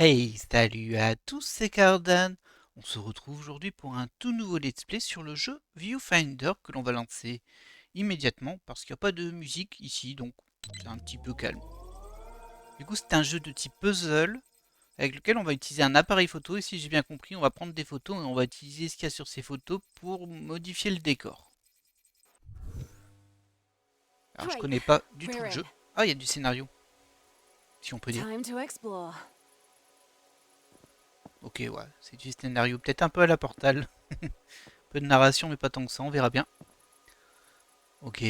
Hey, salut à tous, c'est Cardan. On se retrouve aujourd'hui pour un tout nouveau let's play sur le jeu Viewfinder que l'on va lancer immédiatement parce qu'il n'y a pas de musique ici, donc c'est un petit peu calme. Du coup, c'est un jeu de type puzzle avec lequel on va utiliser un appareil photo et si j'ai bien compris, on va prendre des photos et on va utiliser ce qu'il y a sur ces photos pour modifier le décor. Alors, je Right, connais pas du tout we're le in. jeu. Ah, il y a du scénario, si on peut dire. Time to explore. Ok, ouais, c'est du scénario peut-être un peu à la Portal. Peu de narration, mais pas tant que ça, on verra bien. Ok.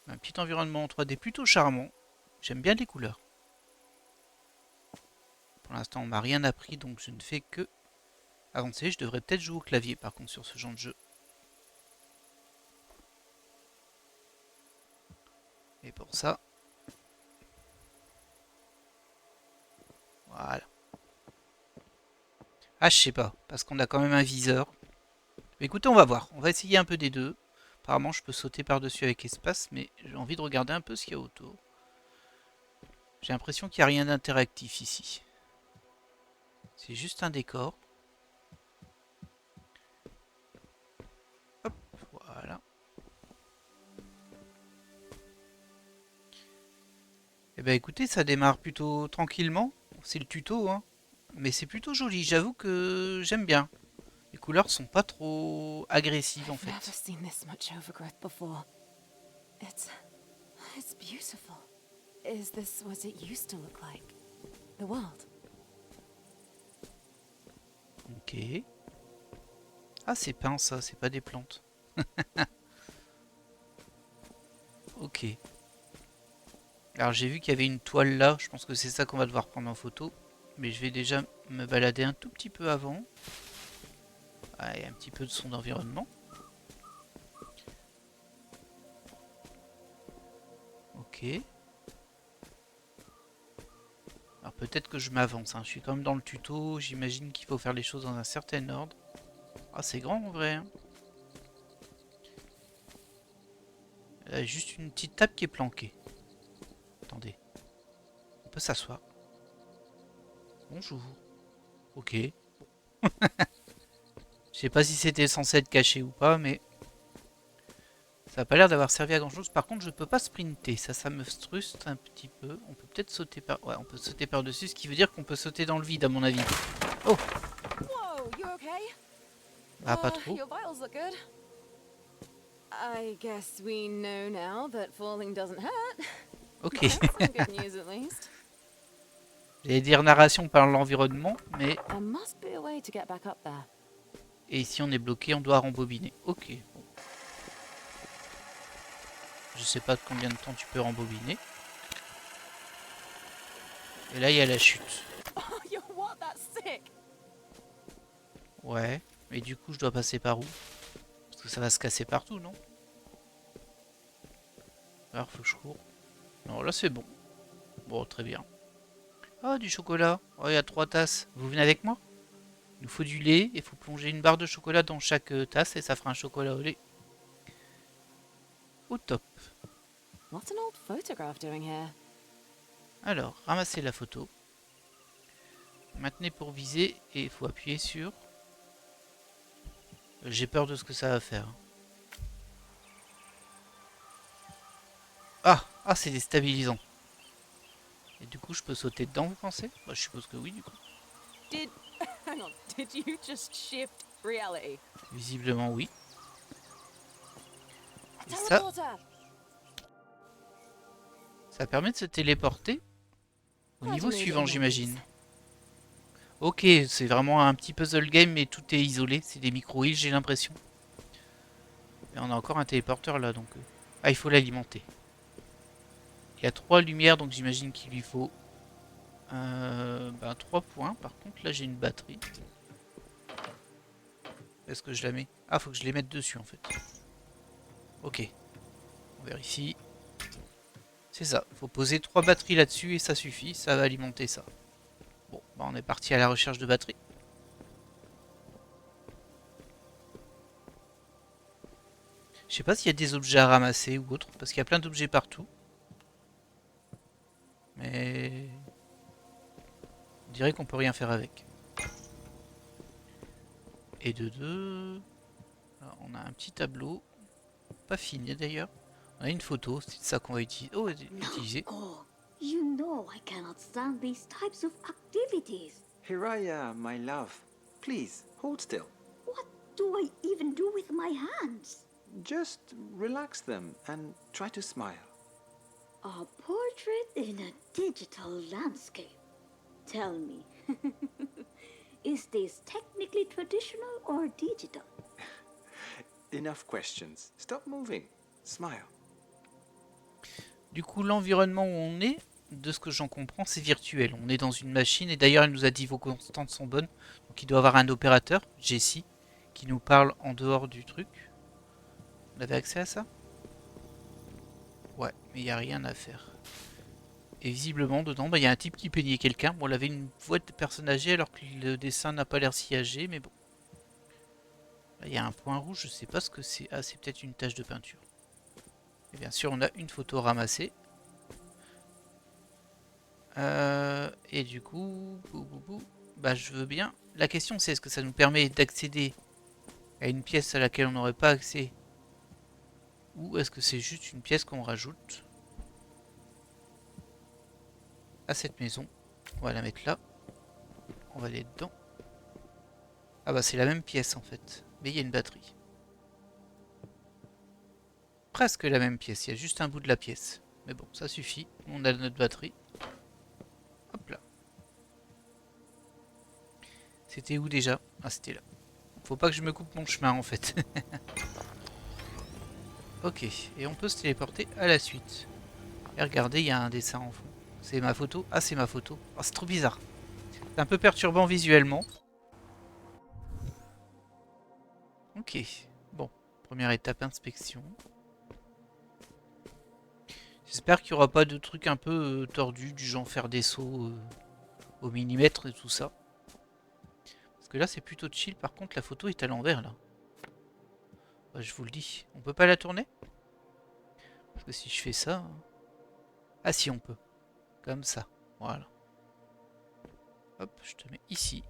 Un petit environnement en 3D plutôt charmant. J'aime bien les couleurs. Pour l'instant, on m'a rien appris, donc je ne fais que avancer. Je devrais peut-être jouer au clavier, par contre, sur ce genre de jeu. Et pour ça, voilà. Ah, je sais pas, parce qu'on a quand même un viseur. Mais écoutez, on va voir. On va essayer un peu des deux. Apparemment, je peux sauter par-dessus avec espace, mais j'ai envie de regarder un peu ce qu'il y a autour. J'ai l'impression qu'il n'y a rien d'interactif ici. C'est juste un décor. Hop, voilà. Eh ben écoutez, ça démarre plutôt tranquillement. C'est le tuto, hein. Mais c'est plutôt joli, j'avoue que j'aime bien. Les couleurs sont pas trop agressives en I've never fait. seen this much overgrowth before. It's it's beautiful. Is this what it used to look like? The world. Ok. Ah, c'est peint ça, c'est pas des plantes. Ok. Alors j'ai vu qu'il y avait une toile là, je pense que c'est ça qu'on va devoir prendre en photo. Mais je vais déjà me balader un tout petit peu avant. Ah, il y a un petit peu de son d'environnement. Ok. Alors peut-être que je m'avance, hein. Je suis quand même dans le tuto, j'imagine qu'il faut faire les choses dans un certain ordre. Ah, c'est grand en vrai, hein. Il y a juste une petite table qui est planquée. Attendez, on peut s'asseoir. Bonjour. Ok. Je sais pas si c'était censé être caché ou pas, mais ça a pas l'air d'avoir servi à grand chose. Par contre, je peux pas sprinter. Ça me frustre un petit peu. On peut peut-être sauter par. Ouais, on peut sauter par-dessus, ce qui veut dire qu'on peut sauter dans le vide, à mon avis. Oh. Whoa, you okay? Ah, pas trop. Your vitals look good. I guess we know now that falling doesn't hurt. Ok. That's some good news at least. J'allais dire narration par l'environnement, mais. There must be a way to get back up there. Et ici, on est bloqué, on doit rembobiner. Ok. Bon. Je sais pas combien de temps tu peux rembobiner. Et là, il y a la chute. Oh, you what? That's sick. Ouais. Mais du coup, je dois passer par où? Parce que ça va se casser partout, non? Alors, faut que je cours. Non, là, c'est bon. Bon, très bien. Oh, du chocolat. Oh, il y a 3 tasses. Vous venez avec moi? Il nous faut du lait. Il faut plonger une barre de chocolat dans chaque tasse et ça fera un chocolat au lait. Au top. What's an old photograph doing here? Alors, ramassez la photo. Maintenez pour viser et il faut appuyer sur. J'ai peur de ce que ça va faire. Ah, c'est déstabilisant. Et du coup, je peux sauter dedans, vous pensez? Bah, je suppose que oui, du coup. Did hang on? Did you just shift reality? Visiblement, oui. A Et ça, teleporter. ça permet de se téléporter au Glad niveau you made it suivant, in one piece. j'imagine. Ok, c'est vraiment un petit puzzle game, mais tout est isolé. C'est des micro-îles, j'ai l'impression. Et on a encore un téléporteur là, donc. Ah, il faut l'alimenter. Il y a 3 lumières, donc j'imagine qu'il lui faut 3 points. Par contre, là, j'ai une batterie. Est-ce que je la mets? Ah, faut que je les mette dessus, en fait. Ok, on vérifie. C'est ça, faut poser 3 batteries là-dessus et ça suffit, ça va alimenter ça. Bon, bah on est parti à la recherche de batteries. Je sais pas s'il y a des objets à ramasser ou autre, parce qu'il y a plein d'objets partout. Mais dirait qu'on peut rien faire avec. Et de deux... Alors, on a un petit tableau. Pas fini d'ailleurs. On a une photo, c'est ça qu'on va utiliser. Oh, you know I cannot stand these types of activities. Hiraya, my love, please hold still. What do I even do with my hands? Just relax them and try to smile. A portrait in a digital landscape. Tell me, is this technically traditional or digital? Enough questions. Stop moving. Smile. Du coup, l'environnement où on est, de ce que j'en comprends, c'est virtuel. On est dans une machine et d'ailleurs, elle nous a dit vos constantes sont bonnes. Donc il doit y avoir un opérateur, Jessie, qui nous parle en dehors du truc. On avait accès à ça? Ouais, mais il n'y a rien à faire. Et visiblement, dedans, il y a un type qui peignait quelqu'un. Bon, elle avait une voix de personne âgée alors que le dessin n'a pas l'air si âgé, mais bon. Là, il y a un point rouge, je sais pas ce que c'est. Ah, c'est peut-être une tache de peinture. Et bien sûr, on a une photo ramassée. Et du coup, bah, je veux bien. La question, c'est est-ce que ça nous permet d'accéder à une pièce à laquelle on n'aurait pas accès? Ou est-ce que c'est juste une pièce qu'on rajoute à cette maison? On va la mettre là. On va aller dedans. Ah bah c'est la même pièce en fait. Mais il y a une batterie. Presque la même pièce. Il y a juste un bout de la pièce. Mais bon, ça suffit. On a notre batterie. Hop là. C'était où déjà? Ah, c'était là. Faut pas que je me coupe mon chemin en fait. Ok. Et on peut se téléporter à la suite. Et regardez, il y a un dessin en fond. C'est ma photo? Ah, c'est ma photo. Oh, c'est trop bizarre. C'est un peu perturbant visuellement. Ok. Bon. Première étape, inspection. J'espère qu'il n'y aura pas de trucs un peu tordus, du genre faire des sauts au millimètre et tout ça. Parce que là, c'est plutôt chill. Par contre, la photo est à l'envers, là. Bah, je vous le dis. On peut pas la tourner? Parce que si je fais ça... Ah si, on peut. Comme ça. Voilà. Hop, je te mets ici.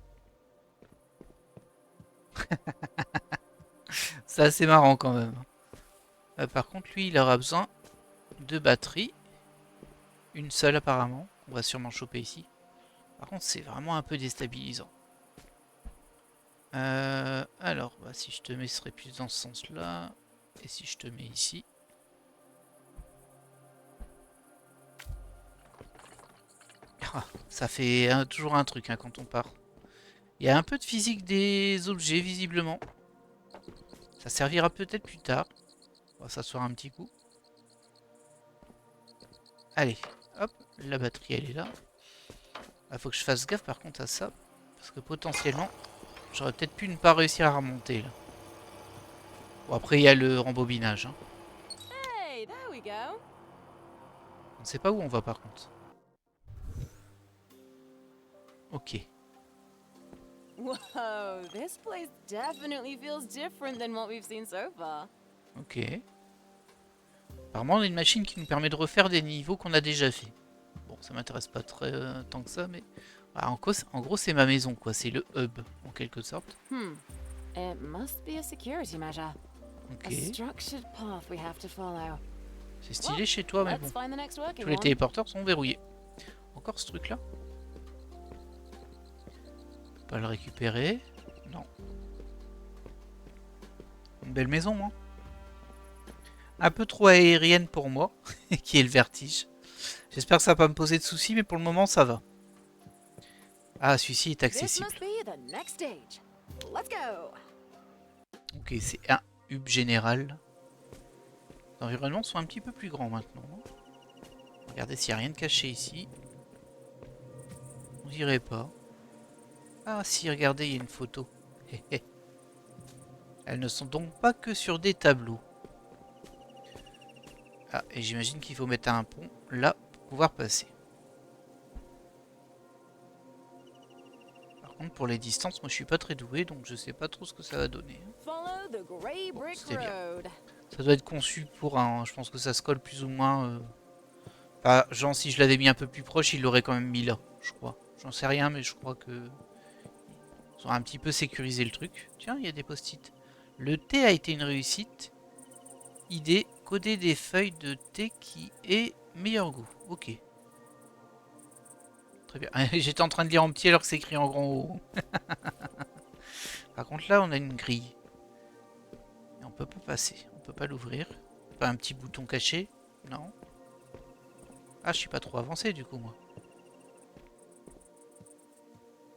C'est assez marrant quand même. Par contre, lui, il aura besoin de batterie. Une seule apparemment. On va sûrement choper ici. Par contre, c'est vraiment un peu déstabilisant. Alors, bah, si je te mets, ce serait plus dans ce sens-là. Et si je te mets ici. Ah, ça fait toujours un truc hein, quand on part. Il y a un peu de physique des objets, visiblement. Ça servira peut-être plus tard. On va s'asseoir un petit coup. Allez, hop, la batterie elle est là. Il faut que je fasse gaffe par contre à ça. Parce que potentiellement, j'aurais peut-être pu ne pas réussir à remonter là. Bon, après il y a le rembobinage. Hein. Hey, there we go. On ne sait pas où on va par contre. Ok. Whoa, this place definitely feels different than what we've seen so far. Ok. Apparemment on a une machine qui nous permet de refaire des niveaux qu'on a déjà fait. Bon, ça m'intéresse pas très tant que ça, mais... Voilà, en gros c'est ma maison quoi, c'est le hub en quelque sorte. It must be a security measure. Ok. A structured path we have to follow. C'est stylé chez toi, mais Let's bon. find the next working Tous les one. téléporteurs sont verrouillés. Encore ce truc là. Pas le récupérer. Non. Une belle maison, hein. Un peu trop aérienne pour moi, qui est le vertige. J'espère que ça va pas me poser de soucis, mais pour le moment, ça va. Ah, celui-ci est This accessible. must be the next stage. Let's go. Ok, c'est un hub général. Les environnements sont un petit peu plus grands maintenant. Regardez s'il n'y a rien de caché ici. On dirait pas. Ah si, regardez, il y a une photo. Elles ne sont donc pas que sur des tableaux. Ah, et j'imagine qu'il faut mettre un pont là pour pouvoir passer. Par contre, pour les distances, moi je suis pas très doué, donc je sais pas trop ce que ça va donner. Follow the gray brick c'était bien. road. Ça doit être conçu pour un... Je pense que ça se colle plus ou moins... Enfin, genre si je l'avais mis un peu plus proche, il l'aurait quand même mis là, je crois. J'en sais rien, mais je crois que ils ont un petit peu sécurisé le truc. Tiens, il y a des post-it. Le thé a été une réussite. Idée, coder des feuilles de thé qui est meilleur goût. Ok. Très bien. J'étais en train de lire en petit alors que c'est écrit en grand haut. Par contre là, on a une grille. Et on peut pas passer. On peut pas l'ouvrir. Pas un petit bouton caché. Non. Ah, je suis pas trop avancé du coup, moi.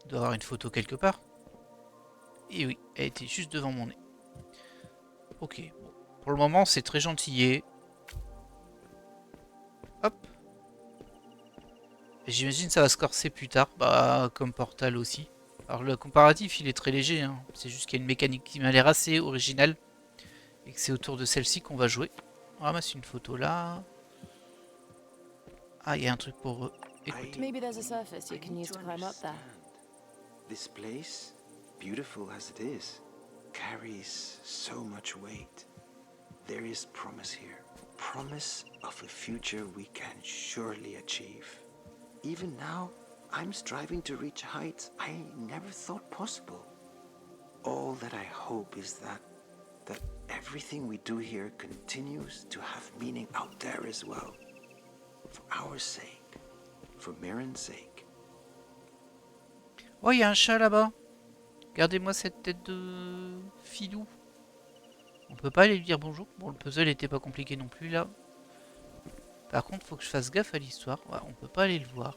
Il doit y avoir une photo quelque part. Et oui, elle était juste devant mon nez. Ok. Bon. Pour le moment, c'est très gentillé. Hop. J'imagine que ça va se corser plus tard. Bah, comme Portal aussi. Alors, le comparatif, il est très léger. Hein. C'est juste qu'il y a une mécanique qui m'a l'air assez originale. Et que c'est autour de celle-ci qu'on va jouer. On ramasse une photo là. Ah, il y a un truc pour écouter. Maybe there's a surface you can use to climb up there. This place, beautiful as it is, carries so much weight. There is promise here. Promise of a future we can surely achieve. Even now, I'm striving to reach heights I never thought possible. All that I hope is that everything we do here continues to have meaning out there as well. For our sake, for Mirren's sake. Oh, il y a un chat là-bas. Regardez-moi cette tête de filou. On peut pas aller lui dire bonjour. Bon, le puzzle était pas compliqué non plus là. Par contre, faut que je fasse gaffe à l'histoire. Ouais, on peut pas aller le voir.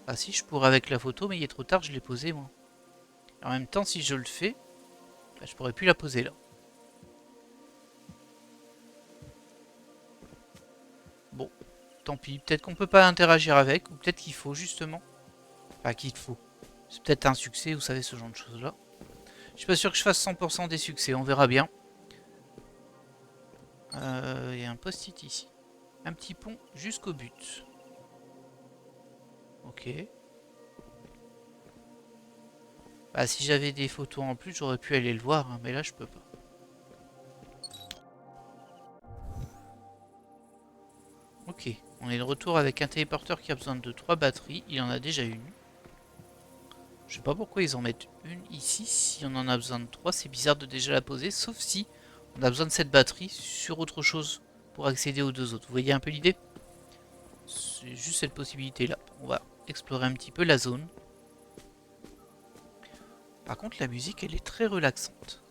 Ah si, je pourrais avec la photo, mais il est trop tard, je l'ai posée moi. Et en même temps, si je le fais, bah, je pourrais plus la poser là. Bon, tant pis. Peut-être qu'on peut pas interagir avec, ou peut-être qu'il faut justement. Enfin, qu'il faut. C'est peut-être un succès, vous savez, ce genre de choses là. Je suis pas sûr que je fasse 100% des succès, on verra bien. Il y a un post-it ici. Un petit pont jusqu'au but. Ok. Bah, si j'avais des photos en plus, j'aurais pu aller le voir, hein, mais là, je peux pas. Ok, on est de retour avec un téléporteur qui a besoin de 3 batteries. Il en a déjà une. Je sais pas pourquoi ils en mettent une ici. Si on en a besoin de 3, c'est bizarre de déjà la poser, sauf si on a besoin de cette batterie sur autre chose pour accéder aux deux autres. Vous voyez un peu l'idée? C'est juste cette possibilité-là. On va explorer un petit peu la zone. Par contre, la musique, elle est très relaxante.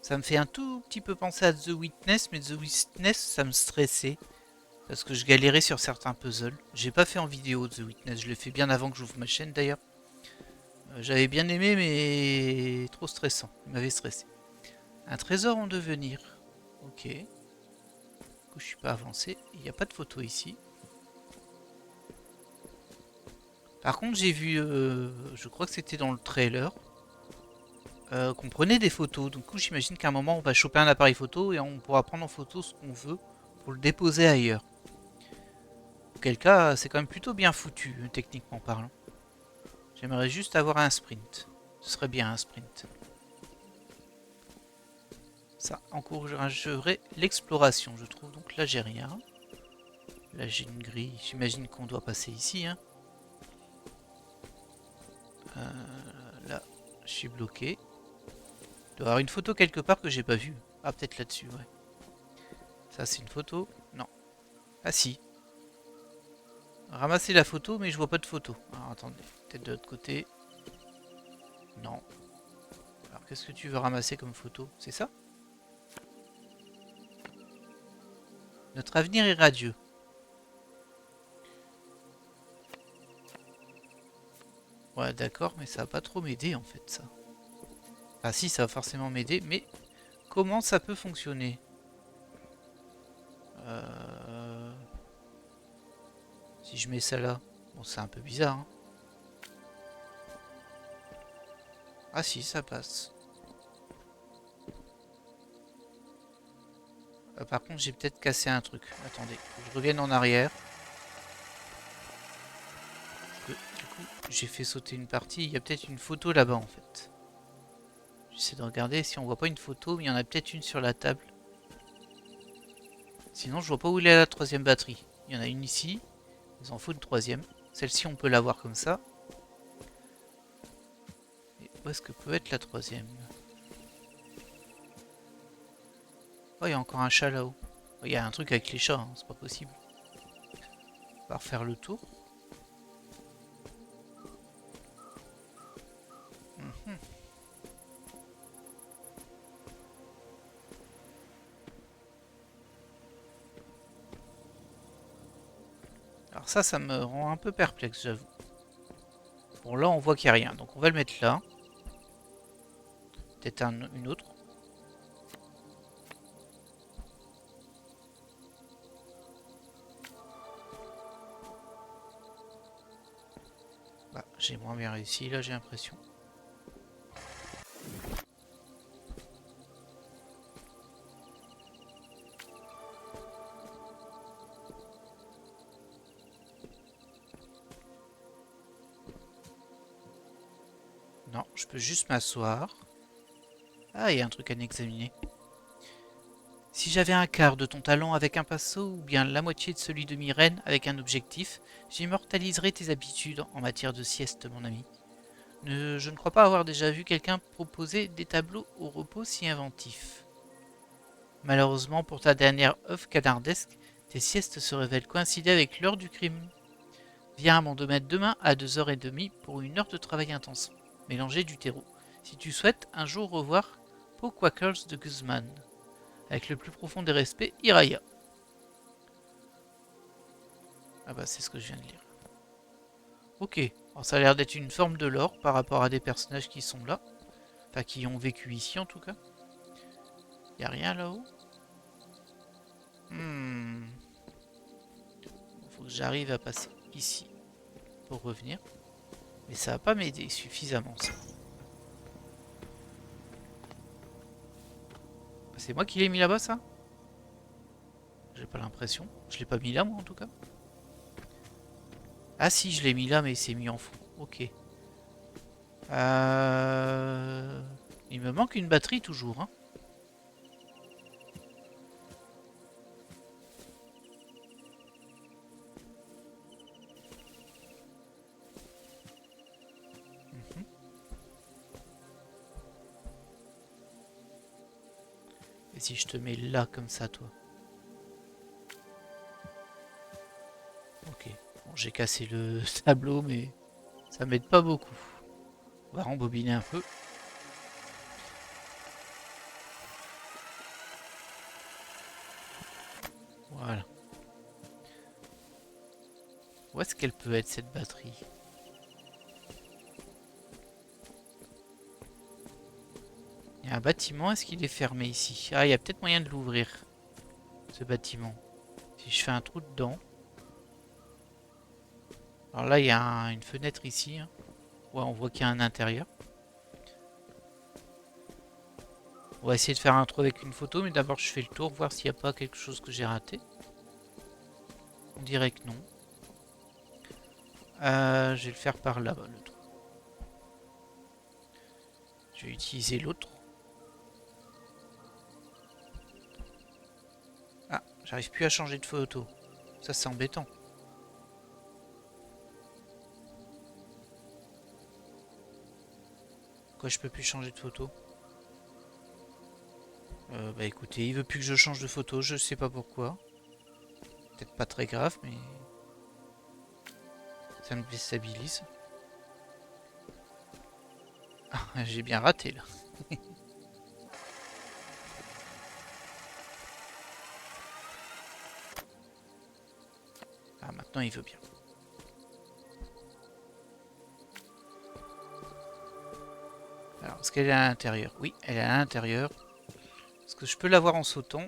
Ça me fait un tout petit peu penser à The Witness, mais The Witness, ça me stressait. Parce que je galérais sur certains puzzles. J'ai pas fait en vidéo The Witness, je l'ai fait bien avant que j'ouvre ma chaîne d'ailleurs. J'avais bien aimé, mais trop stressant. Il m'avait stressé. Un trésor en devenir. Ok. Du coup, je suis pas avancé. Il n'y a pas de photo ici. Par contre, j'ai vu, je crois que c'était dans le trailer, qu'on prenait des photos. Du coup, j'imagine qu'à un moment, on va choper un appareil photo et on pourra prendre en photo ce qu'on veut pour le déposer ailleurs. Auquel cas, c'est quand même plutôt bien foutu, techniquement parlant. J'aimerais juste avoir un sprint. Ce serait bien un sprint. Ça encouragerait l'exploration, je trouve. Donc là, j'ai rien. Là, j'ai une grille. J'imagine qu'on doit passer ici. Hein. Là, je suis bloqué. Il doit y avoir une photo quelque part que j'ai pas vue. Ah, peut-être là-dessus, ouais. Ça, c'est une photo? Non. Ah, si. Ramasser la photo, mais je vois pas de photo. Alors, attendez. Peut-être de l'autre côté. Non. Alors, qu'est-ce que tu veux ramasser comme photo? C'est ça? Notre avenir est radieux. Ouais, d'accord, mais ça va pas trop m'aider, en fait, ça. Ah si, ça va forcément m'aider, mais comment ça peut fonctionner? Si je mets ça là, bon, c'est un peu bizarre. Hein. Ah si, ça passe. Par contre, j'ai peut-être cassé un truc. Attendez, je revienne en arrière. Du coup, j'ai fait sauter une partie. Il y a peut-être une photo là-bas, en fait. J'essaie de regarder si on voit pas une photo, mais il y en a peut-être une sur la table. Sinon, je vois pas où il est la troisième batterie. Il y en a une ici. Il en faut une troisième. Celle-ci, on peut la voir comme ça. Et où est-ce que peut être la troisième? Oh, il y a encore un chat là-haut. Il y a un truc avec les chats, hein, c'est pas possible. On va refaire le tour. Mhm. Alors ça me rend un peu perplexe, j'avoue. Bon, là, on voit qu'il n'y a rien, donc on va le mettre là. Peut-être une autre. Bah, j'ai moins bien réussi, là, j'ai l'impression. Non, je peux juste m'asseoir. Ah, il y a un truc à examiner. Si j'avais un quart de ton talent avec un pinceau, ou bien la moitié de celui de Myrène avec un objectif, j'immortaliserais tes habitudes en matière de sieste, mon ami. Je ne crois pas avoir déjà vu quelqu'un proposer des tableaux au repos si inventifs. Malheureusement pour ta dernière œuvre canardesque, tes siestes se révèlent coïncider avec l'heure du crime. Viens à mon domaine demain à 2h30 pour une heure de travail intense, mélanger du terreau. Si tu souhaites un jour revoir Paul Quakers de Guzman. Avec le plus profond des respects, Iraya. Ah bah c'est ce que je viens de lire. Ok, alors ça a l'air d'être une forme de lore par rapport à des personnages qui sont là. Enfin qui ont vécu ici en tout cas. Y'a rien là-haut? Faut que j'arrive à passer ici pour revenir. Mais ça va pas m'aider suffisamment ça. C'est moi qui l'ai mis là-bas ça? J'ai pas l'impression. Je l'ai pas mis là moi en tout cas. Ah si, je l'ai mis là mais c'est mis en fond. Ok. Il me manque une batterie toujours. Hein. Mhm. Et si je te mets là comme ça toi? Ok. Bon, j'ai cassé le tableau mais ça m'aide pas beaucoup. On va rembobiner un peu. Voilà. Où est-ce qu'elle peut être cette batterie? Il y a un bâtiment, est-ce qu'il est fermé ici? Ah, il y a peut-être moyen de l'ouvrir, ce bâtiment. Si je fais un trou dedans. Alors là, il y a une fenêtre ici. Hein. Ouais, on voit qu'il y a un intérieur. On va essayer de faire un trou avec une photo, mais d'abord je fais le tour, voir s'il n'y a pas quelque chose que j'ai raté. On dirait que non. Je vais le faire par là-bas, le trou. Je vais utiliser l'autre. Ah, j'arrive plus à changer de photo. Ça, c'est embêtant. Pourquoi je peux plus changer de photo? Bah écoutez, il veut plus que je change de photo, je sais pas pourquoi. Peut-être pas très grave, mais ça me déstabilise. Ah, j'ai bien raté là. Ah, maintenant il veut bien. Alors, est-ce qu'elle est à l'intérieur? Oui, elle est à l'intérieur. Est-ce que je peux la voir en sautant?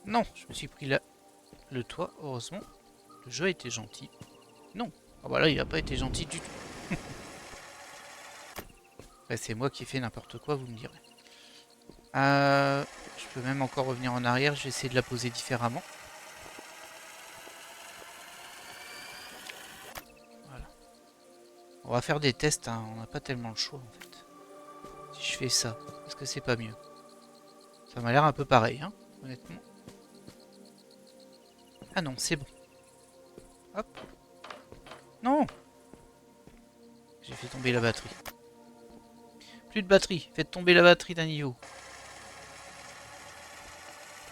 Non, je me suis pris le toit, heureusement. Le jeu a été gentil. Non. Ah bah là, il a pas été gentil du tout. Après, c'est moi qui ai fait n'importe quoi, vous me direz. Je peux même encore revenir en arrière, je vais essayer de la poser différemment. Voilà. On va faire des tests, hein. On n'a pas tellement le choix en fait. Si je fais ça, est-ce que c'est pas mieux? Ça m'a l'air un peu pareil, hein, honnêtement. Ah non, c'est bon. Hop. Non! J'ai fait tomber la batterie. Plus de batterie. Faites tomber la batterie d'un niveau.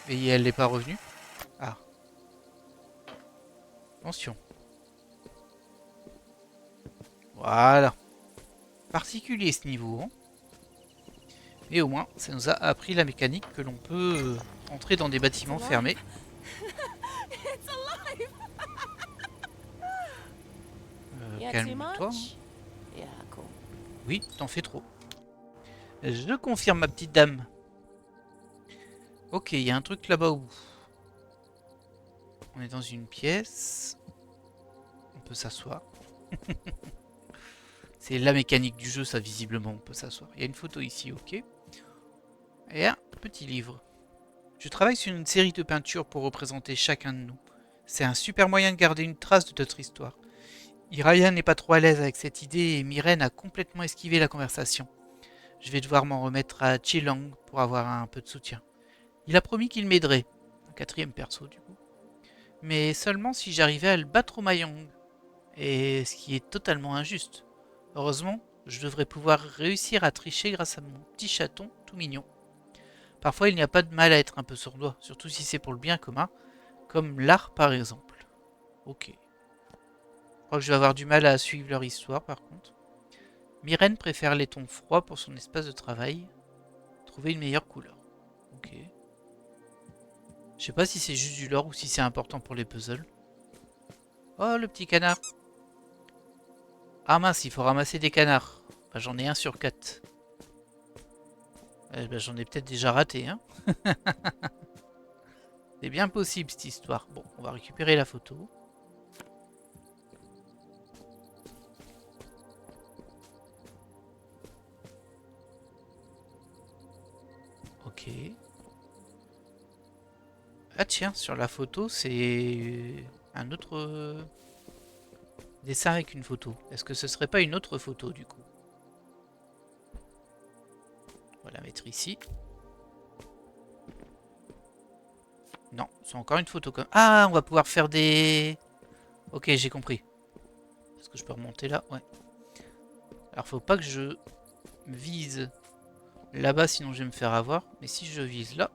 Et elle n'est pas revenue. Ah. Attention. Voilà. Particulier ce niveau. Hein. Et au moins, ça nous a appris la mécanique que l'on peut entrer dans des bâtiments fermés. Calme-toi. Oui, t'en fais trop. Je confirme, ma petite dame. Ok, il y a un truc là-bas où... On est dans une pièce. On peut s'asseoir. C'est la mécanique du jeu, ça, visiblement, on peut s'asseoir. Il y a une photo ici, ok. Et un petit livre. Je travaille sur une série de peintures pour représenter chacun de nous. C'est un super moyen de garder une trace de notre histoire. Iraya n'est pas trop à l'aise avec cette idée et Myrène a complètement esquivé la conversation. Je vais devoir m'en remettre à Chilang pour avoir un peu de soutien. Il a promis qu'il m'aiderait. Un quatrième perso, du coup. Mais seulement si j'arrivais à le battre au Mayong. Et ce qui est totalement injuste. Heureusement, je devrais pouvoir réussir à tricher grâce à mon petit chaton tout mignon. Parfois, il n'y a pas de mal à être un peu sournois, surtout si c'est pour le bien commun, comme l'art par exemple. Ok. Je crois que je vais avoir du mal à suivre leur histoire par contre. Myrène préfère les tons froids pour son espace de travail. Trouver une meilleure couleur. Ok. Je sais pas si c'est juste du lore ou si c'est important pour les puzzles. Oh, le petit canard. Ah mince, il faut ramasser des canards. Bah, j'en ai un sur 4. Bah, j'en ai peut-être déjà raté, hein. C'est bien possible cette histoire. Bon, on va récupérer la photo. Ok. Ah tiens, sur la photo, c'est un autre dessin avec une photo. Est-ce que ce serait pas une autre photo du coup? On va la mettre ici. Non, c'est encore une photo comme... Ah, on va pouvoir faire des... Ok, j'ai compris. Est-ce que je peux remonter là? Ouais. Alors, faut pas que je vise là-bas, sinon je vais me faire avoir. Mais si je vise là...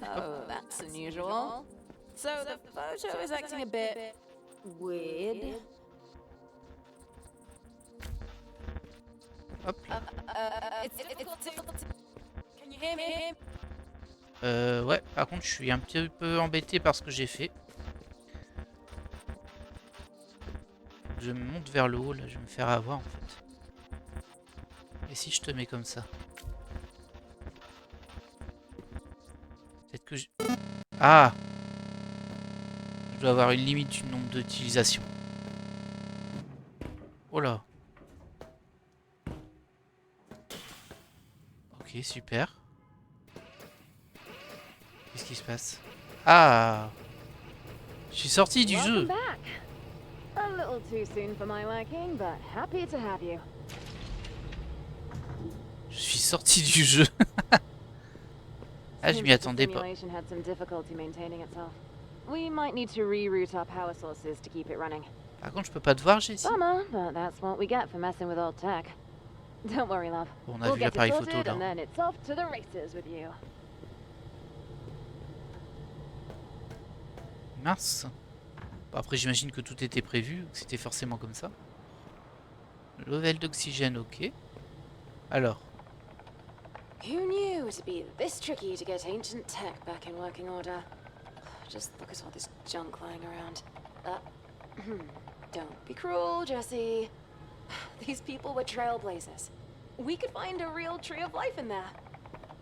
Oh, that's unusual. So the photo is acting a bit weird. Hop là. It's difficult to... Can you hear me? Ouais, par contre, je suis un petit peu embêté par ce que j'ai fait. Je me monte vers le haut, là, je vais me faire avoir en fait. Et si je te mets comme ça? Peut-être que je... Ah! Je dois avoir une limite du nombre d'utilisations. Oh là! Ok, super. Qu'est-ce qui se passe? Ah! Je suis sorti du jeu! Welcome back. A little too soon for my liking, but happy to have you. Je suis sorti du jeu! Ah, je m'y attendais pas. The simulation had some difficulty maintaining itself. We might need to reroute our power sources to keep it running. Par contre, je peux pas te voir, Jessie. Bummer, but that's what we get for messing with old tech. Don't worry, love. Bon, on a We'll vu get it l'appareil photo sorted, là. and then it's off to the races with you. Mince. Bon, après, j'imagine que tout était prévu, que c'était forcément comme ça. Level d'oxygène, ok. Alors. Who knew it'd be this tricky to get ancient tech back in working order? Just look at all this junk lying around. Don't be cruel, Jesse. These people were trailblazers. We could find a real tree of life in there.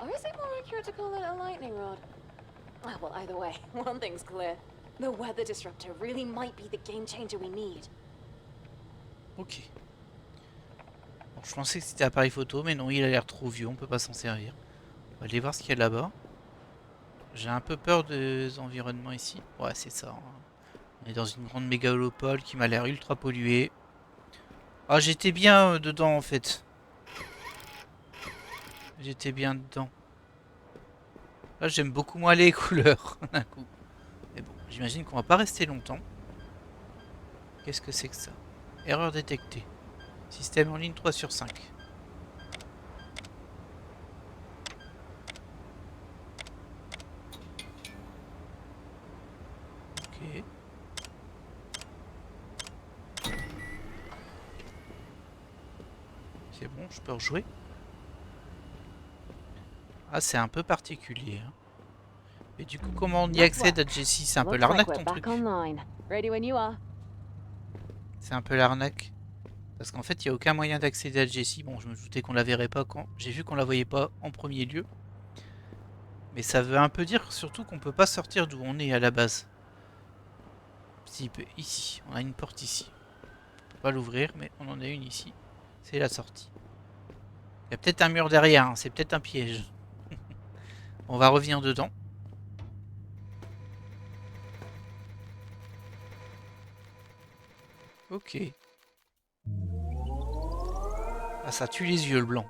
Or is it more accurate to call it a lightning rod? Well, either way, one thing's clear. The weather disruptor really might be the game changer we need. Ok. Bon, je pensais que c'était appareil photo, mais non, il a l'air trop vieux, on peut pas s'en servir. On va aller voir ce qu'il y a là-bas. J'ai un peu peur des environnements ici. Ouais, c'est ça. Hein. On est dans une grande mégalopole qui m'a l'air ultra polluée. Ah, j'étais bien dedans en fait. J'étais bien dedans. Là, j'aime beaucoup moins les couleurs d'un coup. Mais bon, j'imagine qu'on va pas rester longtemps. Qu'est-ce que c'est que ça? Erreur détectée. Système en ligne 3 sur 5. Ok. C'est bon, je peux rejouer. Ah, c'est un peu particulier. Hein. Et du coup, comment on y accède à Jessie? C'est un peu Looks like l'arnaque we're ton back truc. online. Ready when you are. C'est un peu l'arnaque. Parce qu'en fait, il n'y a aucun moyen d'accéder à Jessie. Bon, je me doutais qu'on la verrait pas quand. J'ai vu qu'on la voyait pas en premier lieu. Mais ça veut un peu dire surtout qu'on peut pas sortir d'où on est à la base. Si, ici, on a une porte ici. On peut pas l'ouvrir, mais on en a une ici. C'est la sortie. Il y a peut-être un mur derrière, hein. C'est peut-être un piège. On va revenir dedans. Ok. Ah, ça tue les yeux, le blanc.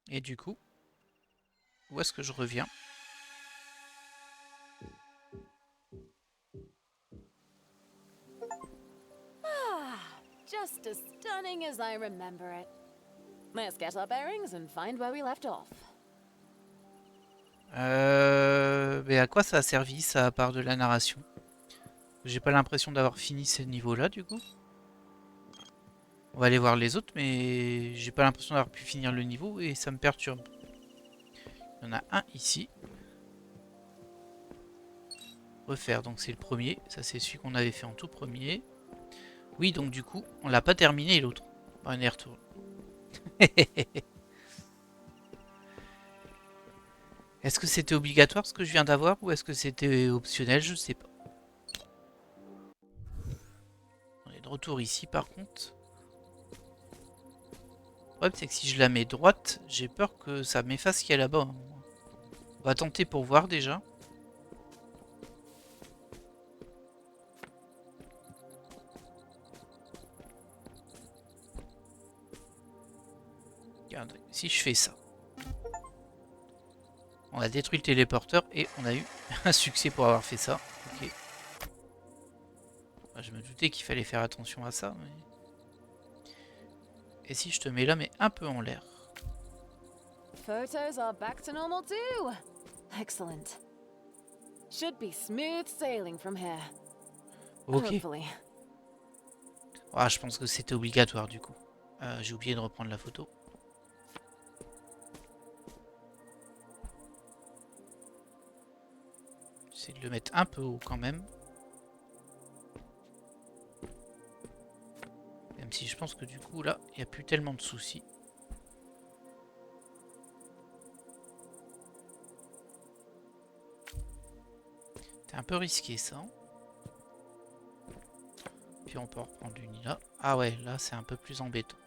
Et du coup, où est-ce que je reviens? Ah, just as stunning as I remember it. Let's get our bearings and find where we left off. Mais à quoi ça a servi, ça, à part de la narration? J'ai pas l'impression d'avoir fini ce niveau-là, du coup. On va aller voir les autres, mais j'ai pas l'impression d'avoir pu finir le niveau et ça me perturbe. Il y en a un ici. Refaire, donc c'est le premier. Ça, c'est celui qu'on avait fait en tout premier. Oui, donc du coup, on l'a pas terminé l'autre. On y retourne. Est-ce que c'était obligatoire ce que je viens d'avoir ou est-ce que c'était optionnel? Je sais pas. On est de retour ici par contre. Le problème c'est que si je la mets droite, j'ai peur que ça m'efface ce qu'il y a là-bas. On va tenter pour voir déjà. Regarde, si je fais ça. On a détruit le téléporteur et on a eu un succès pour avoir fait ça. Ok. Je me doutais qu'il fallait faire attention à ça. Mais... Et si je te mets là, mais un peu en l'air? Photos are back to normal too. Excellent. Should be smooth sailing from here. Ok. Hopefully. Ah, je pense que c'était obligatoire du coup. J'ai oublié de reprendre la photo. J'essaie de le mettre un peu haut quand même. Même si je pense que du coup là, il n'y a plus tellement de soucis. C'est un peu risqué ça. Puis on peut en reprendre une là. Ah ouais, là c'est un peu plus embêtant.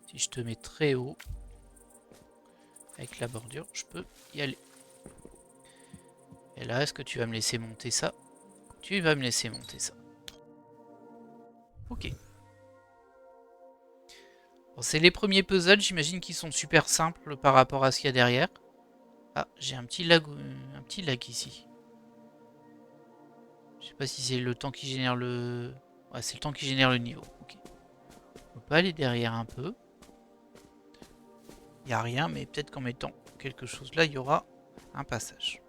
Si je te mets très haut, avec la bordure, je peux y aller. Et là, est-ce que tu vas me laisser monter ça? Tu vas me laisser monter ça. Ok. Bon, c'est les premiers puzzles, j'imagine qu'ils sont super simples par rapport à ce qu'il y a derrière. Ah, j'ai un petit lag ici. Je sais pas si c'est le temps qui génère le... Ouais, c'est le temps qui génère le niveau. Ok. On peut aller derrière un peu. Il n'y a rien, mais peut-être qu'en mettant quelque chose là, il y aura un passage.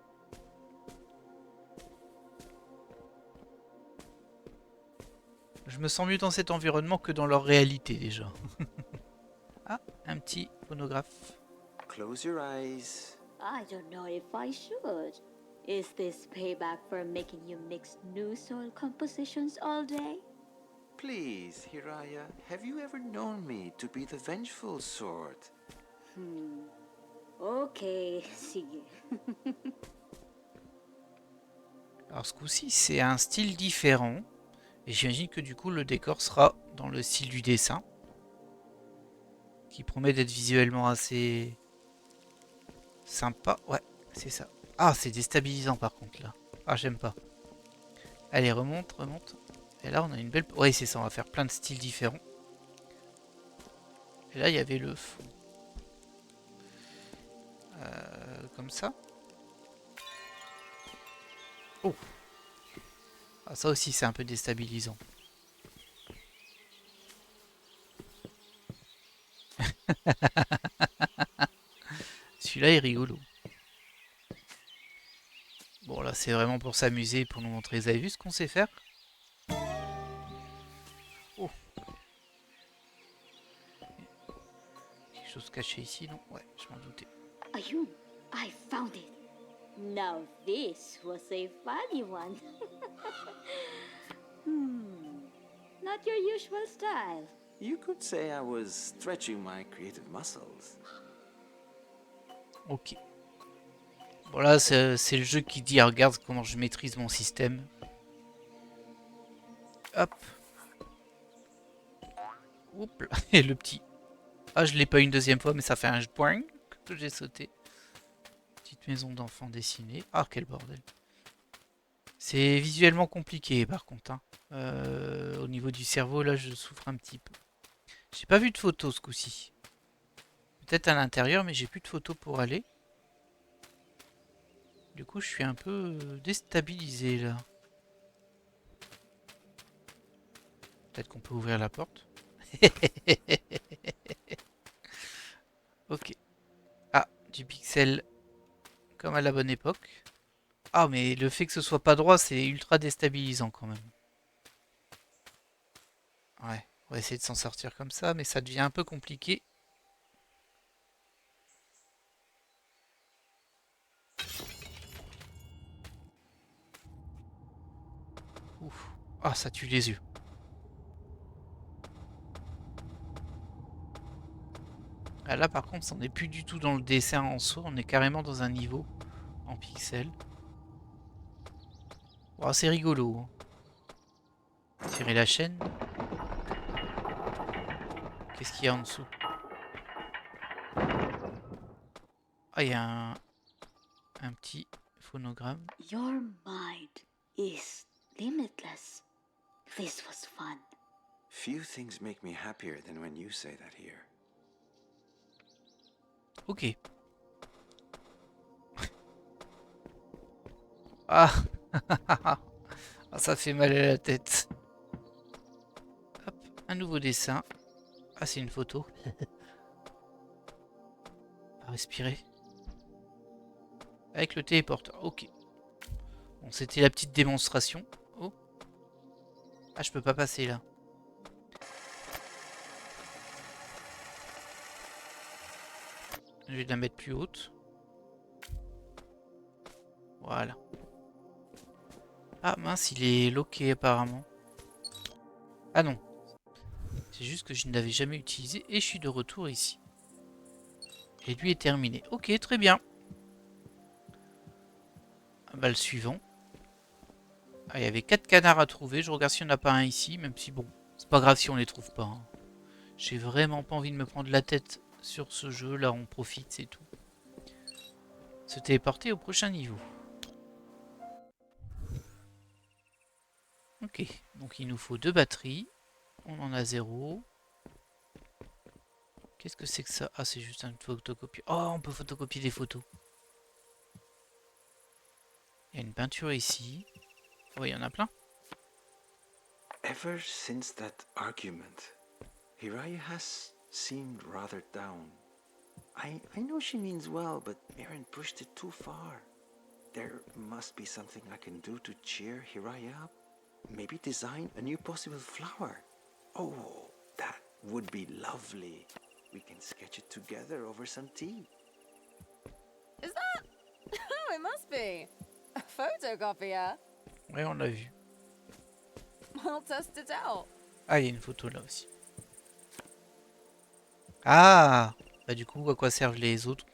Je me sens mieux dans cet environnement que dans leur réalité déjà. Ah, un petit phonographe. Close your eyes. I don't know if I should. Is this payback for making you mix new soil compositions all day? Please, Hiraya, have you ever known me to be the vengeful sort? Okay, sige. Alors ce coup-ci, c'est un style différent. Et j'imagine que du coup, le décor sera dans le style du dessin. Qui promet d'être visuellement assez sympa. Ouais, c'est ça. Ah, c'est déstabilisant par contre là. Ah, j'aime pas. Allez, remonte, remonte. Et là, on a une belle... Ouais, c'est ça, on va faire plein de styles différents. Et là, il y avait le fond. Comme ça. Oh. Ah, ça aussi, c'est un peu déstabilisant. Celui-là est rigolo. Bon, là, c'est vraiment pour s'amuser, pour nous montrer. Vous avez vu ce qu'on sait faire? Oh. Quelque chose caché ici, non? Ouais, je m'en doutais. Ayun, I found it. Now this was a funny one. Not your usual style. You could say I was stretching my creative muscles. Ok. Bon, là, c'est le jeu qui dit, ah, regarde comment je maîtrise mon système. Hop. Oups. Et le petit. Ah, je l'ai pas une deuxième fois, mais ça fait un point que j'ai sauté. Petite maison d'enfants dessinée. Ah, quel bordel. C'est visuellement compliqué, par contre. Hein. Au niveau du cerveau, là, je souffre un petit peu. J'ai pas vu de photos ce coup-ci. Peut-être à l'intérieur, mais j'ai plus de photos pour aller. Du coup, je suis un peu déstabilisé, là. Peut-être qu'on peut ouvrir la porte. Ok. Ah, du pixel comme à la bonne époque. Ah, mais le fait que ce soit pas droit, c'est ultra déstabilisant quand même. Ouais, on va essayer de s'en sortir comme ça, mais ça devient un peu compliqué. Ouf. Ah, ça tue les yeux. Ah, là, par contre, on n'est plus du tout dans le dessin en soi, on est carrément dans un niveau en pixels. Oh, c'est rigolo. Hein. Tirer la chaîne. Qu'est-ce qu'il y a en dessous? Ah, il y a un petit phonogramme. Your mind is limitless. This was fun. Few things make me happier than when you say that here. Ok. Ah. Ah, ça fait mal à la tête. Hop, un nouveau dessin. Ah, c'est une photo. À respirer. Avec le téléporteur. Ok. Bon, c'était la petite démonstration. Oh. Ah, je peux pas passer là. Je vais la mettre plus haute. Voilà. Ah mince, il est loqué apparemment. Ah non. C'est juste que je ne l'avais jamais utilisé et je suis de retour ici. Et lui est terminé. Ok, très bien. Ah bah, le suivant. Ah, il y avait 4 canards à trouver. Je regarde s'il n'y en a pas un ici, même si bon, c'est pas grave si on les trouve pas. Hein. J'ai vraiment pas envie de me prendre la tête sur ce jeu. Là, on profite, c'est tout. Se téléporter au prochain niveau. Ok, donc il nous faut 2 batteries. On en a 0. Qu'est-ce que c'est que ça? Ah, c'est juste un photocopie. Oh, on peut photocopier des photos. Il y a une peinture ici. Oh, il y en a plein. Ever since that argument, Hiraya has seemed rather down. I know she means well, but Mirren pushed it too far. There must be something I can do to cheer Hiraya up. Maybe design a new possible flower. Oh, that would be lovely. We can sketch it together over some tea. Is that? Oh, it must be. A photocopier. Ouais, on l'a vu. I'll test it out. Ah, il y a une photo là aussi. Ah! Bah du coup, à quoi servent les autres?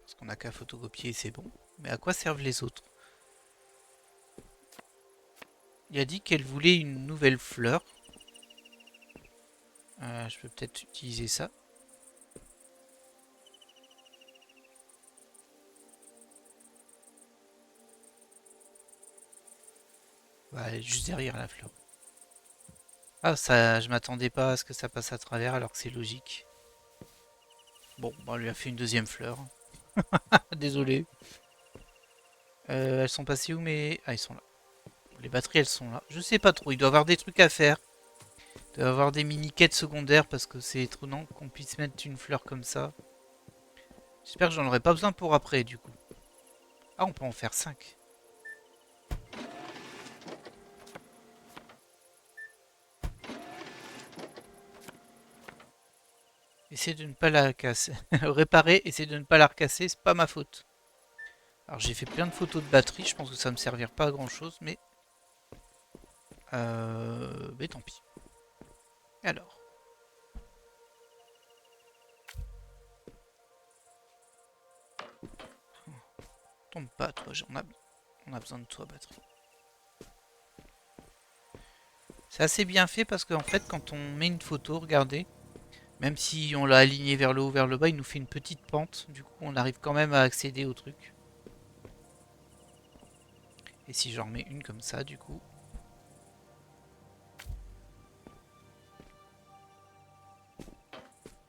Parce qu'on n'a qu'à photocopier et c'est bon. Mais à quoi servent les autres? Il a dit qu'elle voulait une nouvelle fleur. Je peux peut-être utiliser ça. Bah, elle est juste derrière la fleur. Ah, ça, je m'attendais pas à ce que ça passe à travers alors que c'est logique. Bon, bah, on lui a fait une deuxième fleur. Désolé. Elles sont passées où mais... Ah, ils sont là. Les batteries, elles sont là. Je sais pas trop, il doit y avoir des trucs à faire. Il doit y avoir des mini-quêtes secondaires parce que c'est étonnant qu'on puisse mettre une fleur comme ça. J'espère que j'en aurai pas besoin pour après, du coup. Ah, on peut en faire 5. Essayez de ne pas la casser. Réparer, essayez de ne pas la recasser, c'est pas ma faute. Alors j'ai fait plein de photos de batterie, je pense que ça me servira pas à grand chose, mais... Mais tant pis. Alors. Tombe pas, toi, on a besoin de toi, batterie. C'est assez bien fait parce qu'en fait, quand on met une photo, regardez, même si on l'a alignée vers le haut, vers le bas, il nous fait une petite pente. Du coup, on arrive quand même à accéder au truc. Et si j'en remets une comme ça, du coup...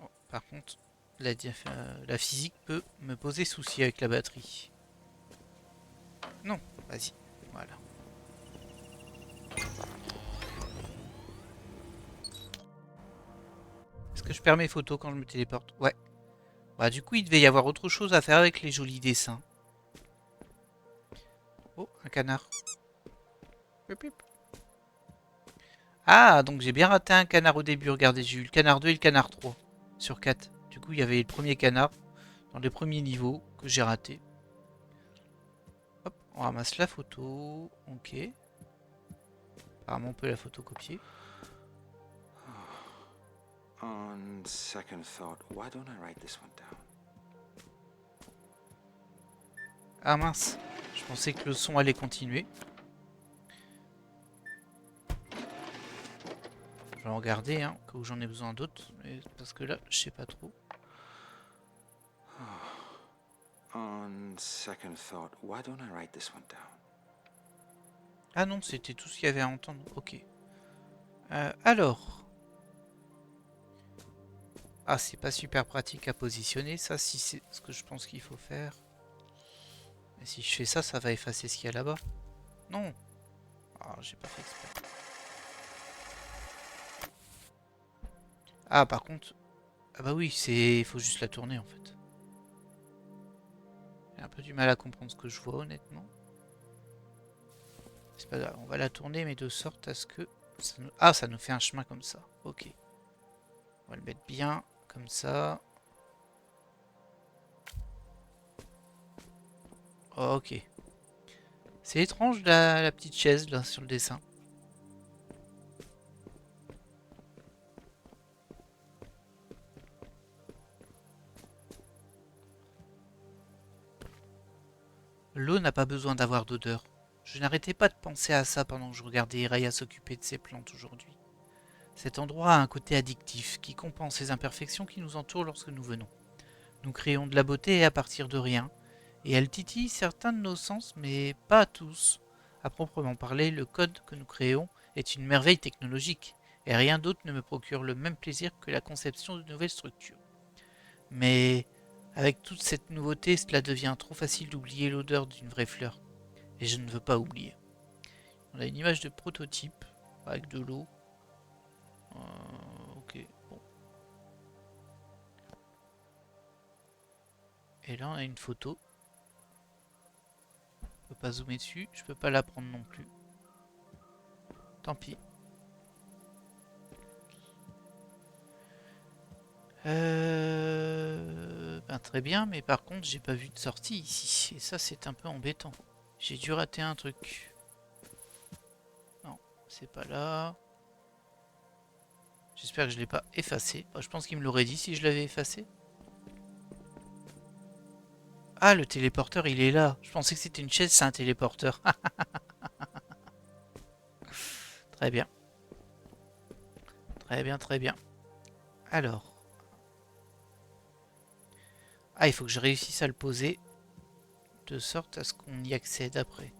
Oh, par contre, la physique peut me poser souci avec la batterie. Non, vas-y, voilà. Est-ce que je perds mes photos quand je me téléporte? Ouais. Bah du coup, il devait y avoir autre chose à faire avec les jolis dessins. Oh, un canard. Pip, pip. Ah, donc j'ai bien raté un canard au début. Regardez, j'ai eu le canard 2 et le canard 3 sur 4. Du coup, il y avait le premier canard dans les premiers niveaux que j'ai raté. Hop, on ramasse la photo. Ok. Apparemment, on peut la photocopier. On second thought, why don't I write this one down? Ah mince, je pensais que le son allait continuer. Je vais en regarder, hein, au cas où j'en ai besoin d'autres. Parce que là, je sais pas trop. On second thought, why don't I write this one down? Ah non, c'était tout ce qu'il y avait à entendre. Ok. Alors. Ah, c'est pas super pratique à positionner. Ça, si c'est ce que je pense qu'il faut faire. Mais si je fais ça, ça va effacer ce qu'il y a là-bas. Non. Ah, j'ai pas fait exprès. Ah, par contre... Ah bah oui, c'est... Il faut juste la tourner, en fait. J'ai un peu du mal à comprendre ce que je vois, honnêtement. C'est pas grave, on va la tourner, mais de sorte à ce que... Ah, ça nous fait un chemin comme ça. Ok. On va le mettre bien, comme ça. Ok. C'est étrange, la petite chaise, là, sur le dessin. L'eau n'a pas besoin d'avoir d'odeur. Je n'arrêtais pas de penser à ça pendant que je regardais Iraya s'occuper de ses plantes aujourd'hui. Cet endroit a un côté addictif qui compense les imperfections qui nous entourent lorsque nous venons. Nous créons de la beauté à partir de rien, et elle titille certains de nos sens, mais pas tous. À proprement parler, le code que nous créons est une merveille technologique, et rien d'autre ne me procure le même plaisir que la conception de nouvelles structures. Mais avec toute cette nouveauté, cela devient trop facile d'oublier l'odeur d'une vraie fleur. Et je ne veux pas oublier. On a une image de prototype avec de l'eau. Ok, bon. Et là, on a une photo. Je peux pas zoomer dessus. Je peux pas la prendre non plus. Tant pis. Ben très bien, mais par contre, j'ai pas vu de sortie ici. Et ça, c'est un peu embêtant. J'ai dû rater un truc. Non, c'est pas là. J'espère que je l'ai pas effacé. Je pense qu'il me l'aurait dit si je l'avais effacé. Ah, le téléporteur, il est là. Je pensais que c'était une chaise, c'est un téléporteur. Très bien. Très bien, très bien. Alors. Ah, il faut que je réussisse à le poser de sorte à ce qu'on y accède après.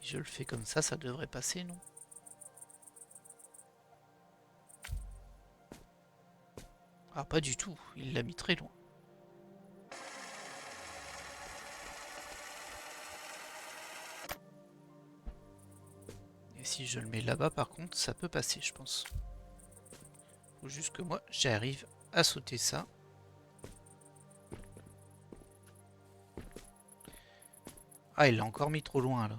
je le fais comme ça devrait passer, non? Ah, pas du tout. Il l'a mis très loin. Et si je le mets là-bas, par contre, ça peut passer, je pense. Faut juste que moi, j'arrive à sauter ça. Ah, il l'a encore mis trop loin, là.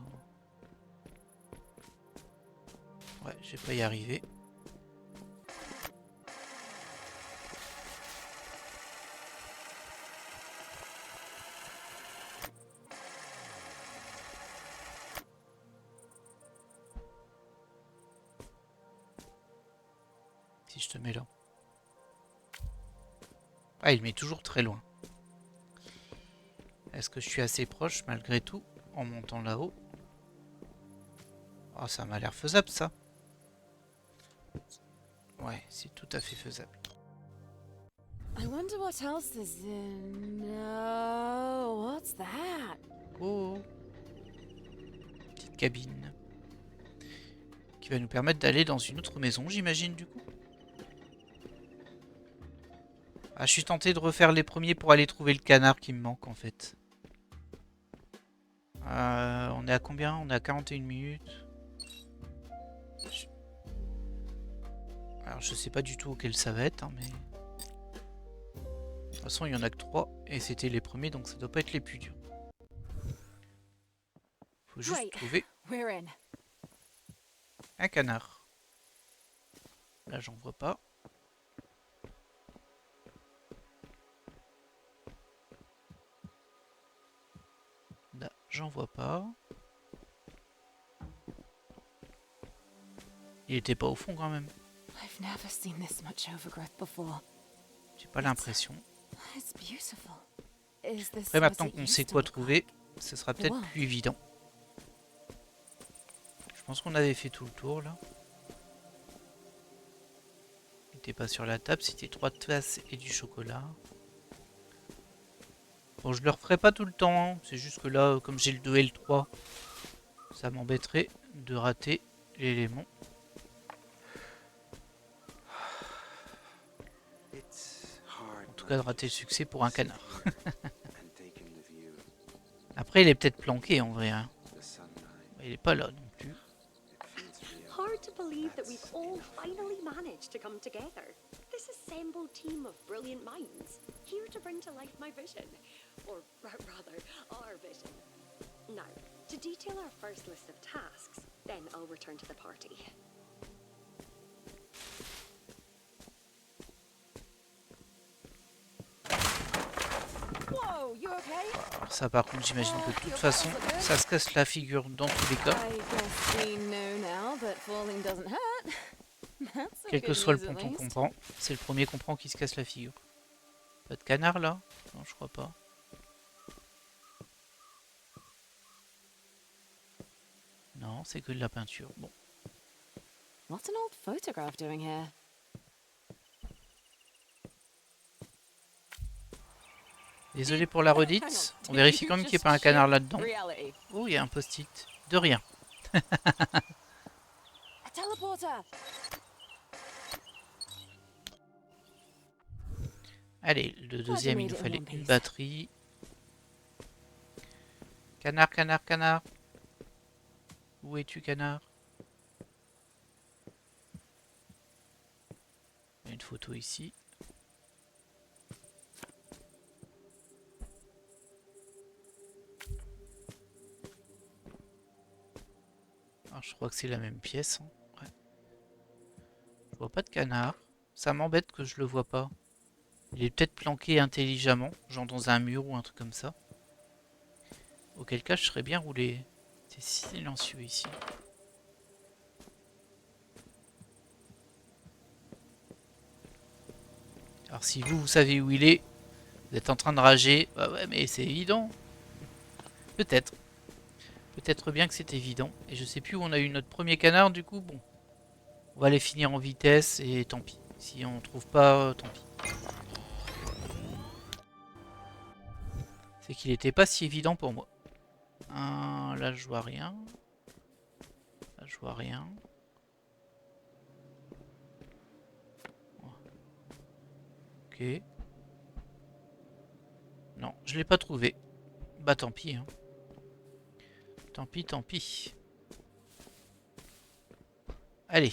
Ouais, je vais pas y arriver. Si je te mets là. Ah, il met toujours très loin. Est-ce que je suis assez proche, malgré tout, en montant là-haut? Ah, ça m'a l'air faisable, ça. Ouais, c'est tout à fait faisable. I wonder what else is in. No, what's that? Oh, petite cabine. Qui va nous permettre d'aller dans une autre maison, j'imagine, du coup. Ah, je suis tenté de refaire les premiers pour aller trouver le canard qui me manque, en fait. On est à combien? On est à 41 minutes. Alors, je sais pas du tout auquel ça va être, hein, mais... De toute façon, il y en a que 3, et c'était les premiers, donc ça doit pas être les plus durs. Faut juste Right. trouver We're in. un canard. Là, j'en vois pas. Là, j'en vois pas. Il était pas au fond quand même. I've never seen this much overgrowth before. J'ai pas l'impression. It's beautiful. Is this Après, what maintenant it qu'on used sait to quoi look trouver, like? ce sera peut-être Wow. plus évident. Je pense qu'on avait fait tout le tour là. Il n'était pas sur la table, c'était 3 tasses et du chocolat. Bon, je le referai pas tout le temps, hein. C'est juste que là, comme j'ai le 2 et le 3, ça m'embêterait de rater l'élément. En tout cas, de rater le succès pour un canard. Après, il est peut-être planqué en vrai, hein. Il est pas là non plus. Hard to believe that we've all finally managed to come together. This assembled team of brilliant minds, here to bring to life my vision. Or rather, our vision. Now, to detail our first list of tasks, then I'll return to the party. Whoa, you okay? Alors ça par contre, j'imagine que de toute façon, ça se casse la figure dans tous les cas. I guess we know now that falling doesn't hurt. That's Quel some que good soit le news at ponton qu'on least. prend, c'est le premier qu'on prend qui se casse la figure. Pas de canard là? Non, je crois pas. Non, c'est que de la peinture. Bon. What's an old photograph doing here? Désolé pour la redite. On vérifie quand même qu'il n'y ait pas un canard là-dedans. Reality. Oh, il y a un post-it. De rien. A teleporter. Allez, le deuxième, il nous made it in fallait one une piece. batterie. Canard, canard, canard. Où es-tu, canard? Il y a une photo ici. Alors, je crois que c'est la même pièce. Hein. Ouais. Je vois pas de canard. Ça m'embête que je le vois pas. Il est peut-être planqué intelligemment, genre dans un mur ou un truc comme ça. Auquel cas, je serais bien roulé. C'est silencieux ici. Alors si vous savez où il est, vous êtes en train de rager. Bah ouais, mais c'est évident. Peut-être. Peut-être bien que c'est évident. Et je sais plus où on a eu notre premier canard, du coup, bon. On va les finir en vitesse et tant pis. Si on trouve pas, tant pis. C'est qu'il était pas si évident pour moi. Là, je vois rien. je vois rien. Ok. Non, je l'ai pas trouvé. Bah tant pis. Hein. Tant pis, tant pis. Allez.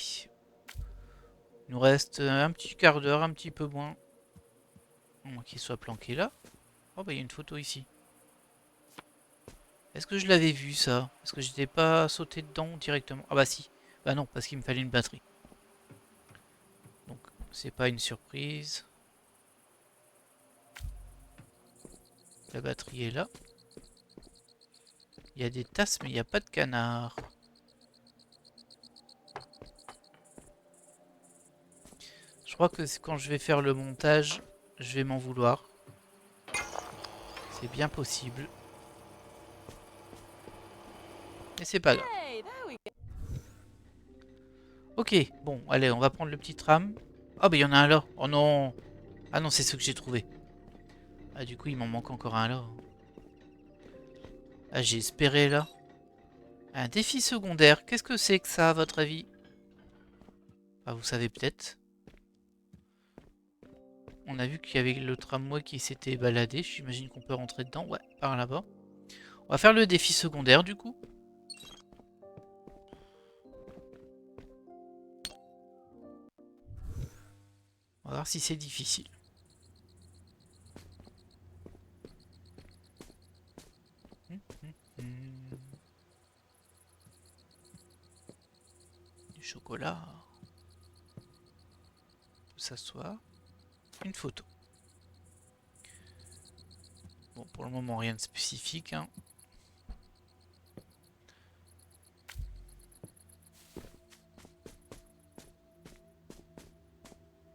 Il nous reste un petit quart d'heure, un petit peu moins. Au moins qu'il soit planqué là. Oh bah il y a une photo ici. Est-ce que je l'avais vu ça? Est-ce que j'étais pas sauté dedans directement? Ah bah si. Bah non, parce qu'il me fallait une batterie. Donc c'est pas une surprise. La batterie est là. Il y a des tasses mais il n'y a pas de canard. Je crois que quand je vais faire le montage, je vais m'en vouloir. C'est bien possible. Mais c'est pas grave. Ok, bon, allez, on va prendre le petit tram. Ah bah il y en a un là. Oh non. Ah non, c'est ce que j'ai trouvé. Ah du coup, il m'en manque encore un là. Ah, j'ai espéré là. Un défi secondaire. Qu'est-ce que c'est que ça, à votre avis? Ah, vous savez peut-être. On a vu qu'il y avait le tramway qui s'était baladé. J'imagine qu'on peut rentrer dedans. Ouais, par là-bas. On va faire le défi secondaire du coup. On va voir si c'est difficile. Du chocolat. On peut s'asseoir. Une photo. Bon, pour le moment, rien de spécifique. Hein.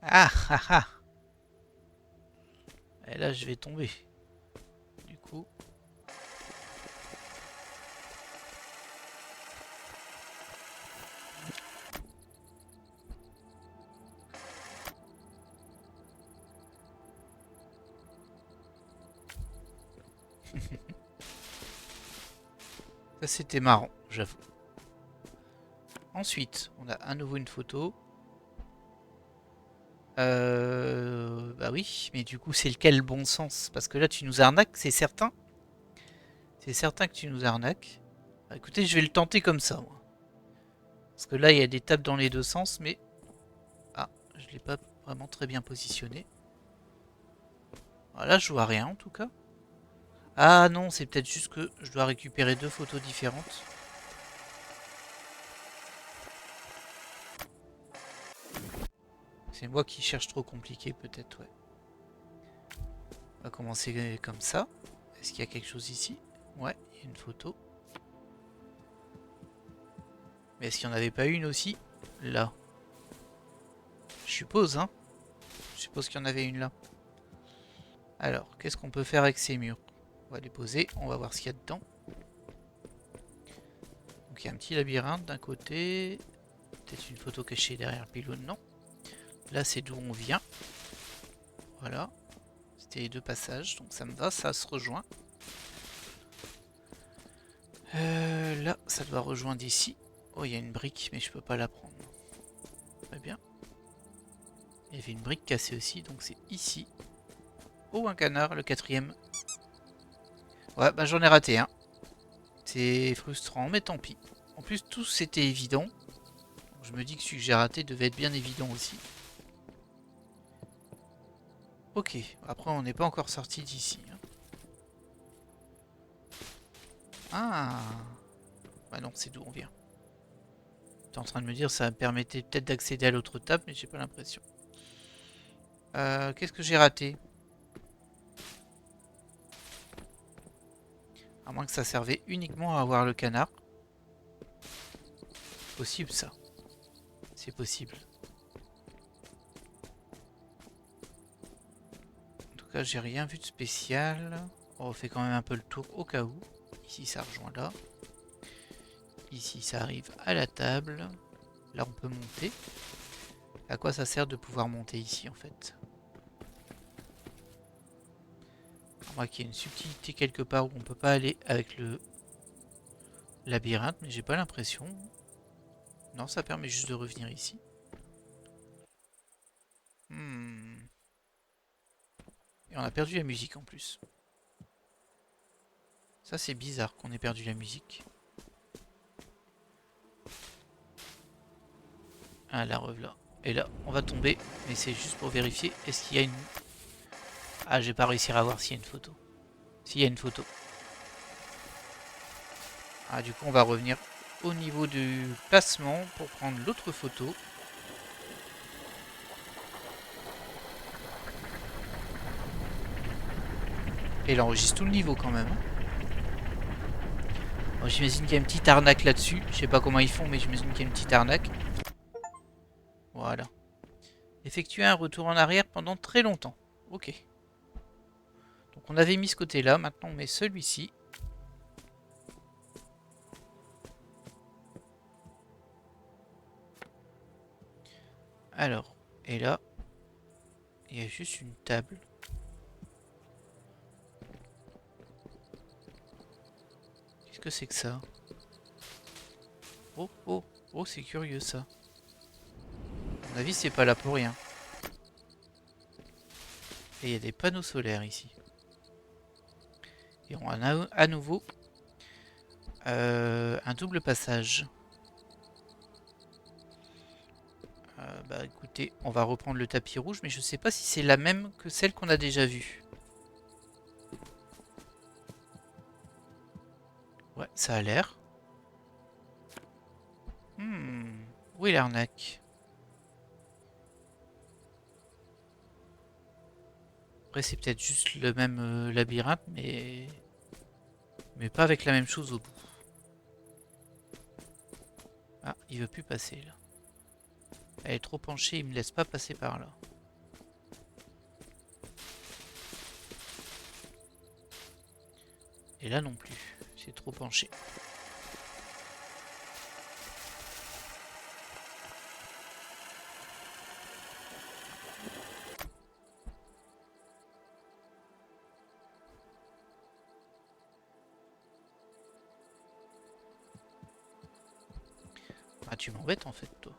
Ah ah ah. Et là, je vais tomber. Du coup. Ça, c'était marrant, j'avoue. Ensuite, on a à nouveau une photo. Bah oui, mais du coup, c'est lequel le bon sens? Parce que là, tu nous arnaques, c'est certain. C'est certain que tu nous arnaques. Bah, écoutez, je vais le tenter comme ça, moi. Parce que là, il y a des tables dans les deux sens, mais... Ah, je l'ai pas vraiment très bien positionné. Voilà, je vois rien, en tout cas. Ah non, c'est peut-être juste que je dois récupérer deux photos différentes. C'est moi qui cherche trop compliqué, peut-être, ouais. On va commencer comme ça. Est-ce qu'il y a quelque chose ici? Ouais, il y a une photo. Mais est-ce qu'il n'y en avait pas une aussi? Là. Je suppose, hein. Je suppose qu'il y en avait une là. Alors, qu'est-ce qu'on peut faire avec ces murs? On va les poser, on va voir ce qu'il y a dedans. Donc il y a un petit labyrinthe d'un côté. Peut-être une photo cachée derrière le pylône, non. Là, c'est d'où on vient. Voilà. C'était les deux passages, donc ça me va, ça se rejoint. Là, ça doit rejoindre ici. Oh, il y a une brique, mais je peux pas la prendre. Très bien. Il y avait une brique cassée aussi, donc c'est ici. Oh, un canard, le quatrième. Ouais, bah j'en ai raté un. C'est frustrant, mais tant pis. En plus, tous c'était évident. Je me dis que celui que j'ai raté devait être bien évident aussi. Ok, après on n'est pas encore sorti d'ici. Hein. Ah, bah non, c'est d'où on vient. T'es en train de me dire ça me permettait peut-être d'accéder à l'autre table, mais j'ai pas l'impression. Qu'est-ce que j'ai raté? À moins que ça servait uniquement à avoir le canard. Possible ça. C'est possible. En tout cas, j'ai rien vu de spécial. On fait quand même un peu le tour au cas où. Ici, ça rejoint là. Ici, ça arrive à la table. Là, on peut monter. À quoi ça sert de pouvoir monter ici, en fait? À moins qu'il y ait une subtilité quelque part où on peut pas aller avec le labyrinthe, mais j'ai pas l'impression. Non, ça permet juste de revenir ici. Et on a perdu la musique en plus. Ça c'est bizarre qu'on ait perdu la musique. Ah la revoilà. Et là, on va tomber. Mais c'est juste pour vérifier. Est-ce qu'il y a une... Ah, je vais pas réussir à voir s'il y a une photo. S'il y a une photo. Ah, du coup, on va revenir au niveau du placement pour prendre l'autre photo. Et il enregistre tout le niveau quand même. Bon, j'imagine qu'il y a une petite arnaque là-dessus. Je sais pas comment ils font, mais j'imagine qu'il y a une petite arnaque. Voilà. Effectuer un retour en arrière pendant très longtemps. Ok. Donc on avait mis ce côté-là, maintenant on met celui-ci. Alors, et là, il y a juste une table. Qu'est-ce que c'est que ça? Oh, oh, oh, c'est curieux ça. À mon avis, c'est pas là pour rien. Et il y a des panneaux solaires ici. Et on a à nouveau un double passage. Bah écoutez, on va reprendre le tapis rouge, mais je sais pas si c'est la même que celle qu'on a déjà vue. Ouais, ça a l'air. Où est l'arnaque? Après, c'est peut-être juste le même labyrinthe, mais pas avec la même chose au bout. Ah, il veut plus passer là. Elle est trop penchée, il me laisse pas passer par là. Et là non plus, c'est trop penché. Ah, tu m'embêtes en fait, toi.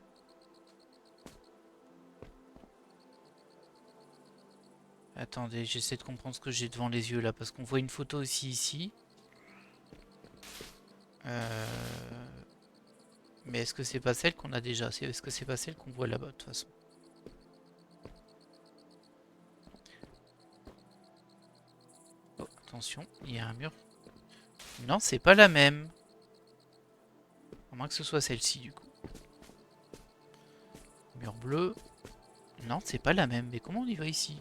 Attendez, j'essaie de comprendre ce que j'ai devant les yeux là, parce qu'on voit une photo aussi ici. Mais est-ce que c'est pas celle qu'on a déjà? Est-ce que c'est pas celle qu'on voit là-bas de toute façon? Oh, attention, il y a un mur. Non, c'est pas la même. À moins que ce soit celle-ci du coup. Mur bleu. Non, c'est pas la même. Mais comment on y va ici?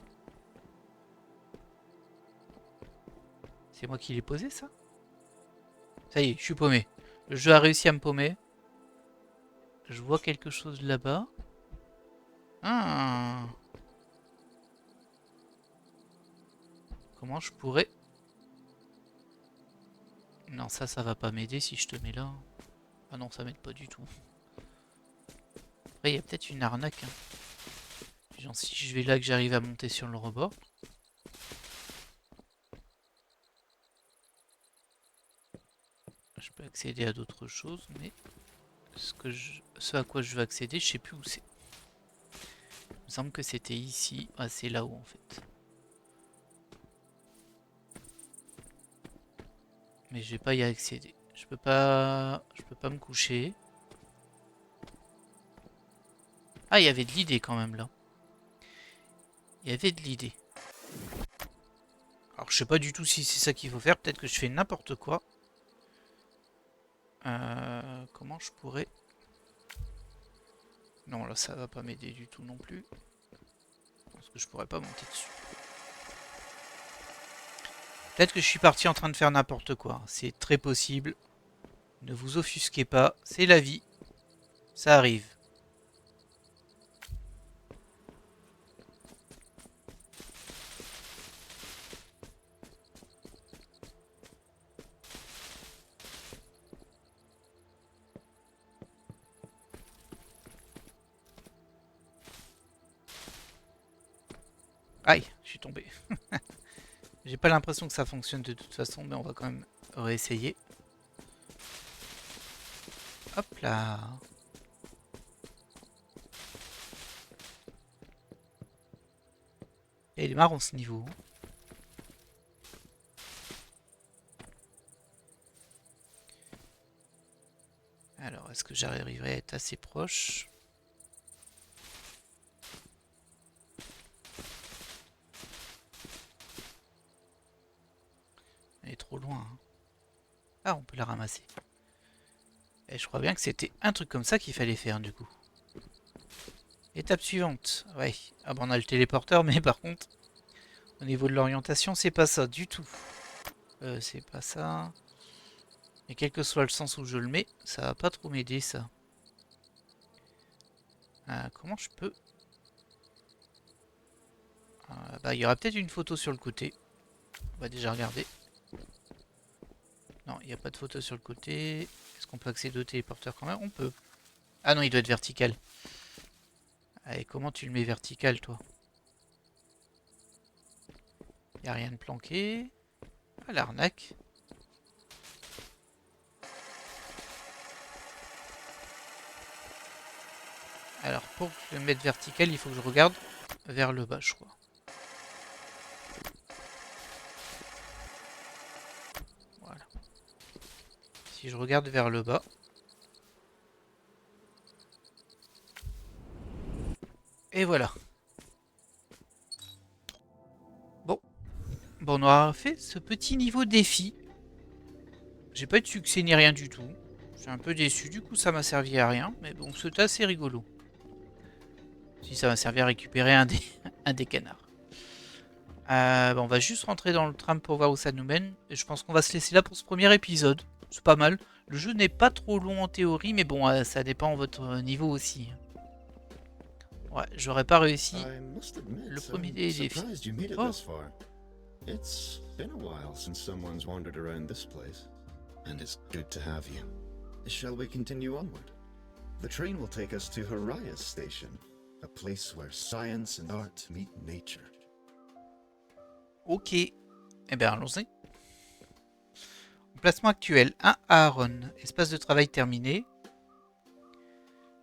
C'est moi qui l'ai posé ça? Ça y est, je suis paumé. Le jeu a réussi à me paumer. Je vois quelque chose là-bas. Ah. Comment je pourrais... Non, ça va pas m'aider si je te mets là. Ah non, ça m'aide pas du tout. Après, il y a peut-être une arnaque. Genre, si je vais là que j'arrive à monter sur le rebord. Je peux accéder à d'autres choses, mais... Ce à quoi je veux accéder, je sais plus où c'est. Il me semble que c'était ici. Ah, c'est là-haut en fait. Mais je vais pas y accéder. Je peux pas me coucher. Ah, il y avait de l'idée quand même là. Il y avait de l'idée. Alors je sais pas du tout si c'est ça qu'il faut faire. Peut-être que je fais n'importe quoi. Comment je pourrais... Non, là ça va pas m'aider du tout non plus. Parce que je pourrais pas monter dessus. Peut-être que je suis parti en train de faire n'importe quoi. C'est très possible. Ne vous offusquez pas. C'est la vie. Ça arrive. Aïe, je suis tombé. J'ai pas l'impression que ça fonctionne de toute façon, mais on va quand même réessayer. Hop là. Et il est marrant ce niveau. Alors, est-ce que j'arriverai à être assez proche? Elle est trop loin. Hein. Ah, on peut la ramasser. Et je crois bien que c'était un truc comme ça qu'il fallait faire du coup. Étape suivante. Ouais. Ah bon, on a le téléporteur, mais par contre, au niveau de l'orientation, c'est pas ça du tout. C'est pas ça. Et quel que soit le sens où je le mets, ça va pas trop m'aider ça. Comment je peux... bah, il y aura peut-être une photo sur le côté. On va déjà regarder. Non, il n'y a pas de photo sur le côté. Est-ce qu'on peut accéder au téléporteur quand même? On peut. Ah non, il doit être vertical. Allez, comment tu le mets vertical, toi? Il n'y a rien de planqué. Ah, l'arnaque. Alors, pour le mettre vertical, il faut que je regarde vers le bas, je crois. Voilà. Si je regarde vers le bas... Et voilà. Bon. Bon, on aura fait ce petit niveau défi. J'ai pas eu de succès ni rien du tout. Je suis un peu déçu, du coup ça m'a servi à rien. Mais bon, c'était assez rigolo. Si ça m'a servi à récupérer un des canards. Bon, on va juste rentrer dans le tram pour voir où ça nous mène. Et je pense qu'on va se laisser là pour ce premier épisode. C'est pas mal. Le jeu n'est pas trop long en théorie, mais bon, ça dépend de votre niveau aussi. Ouais, j'aurais pas réussi le premier des défis. Oh. It's been a while since someone's wandered around this place, and it's good to have you. Shall we continue onward? The train will take us to Horias Station, a place where science and art meet nature. Ok. Eh bien, allons-y. Emplacement actuel, 1 Aaron. Espace de travail terminé.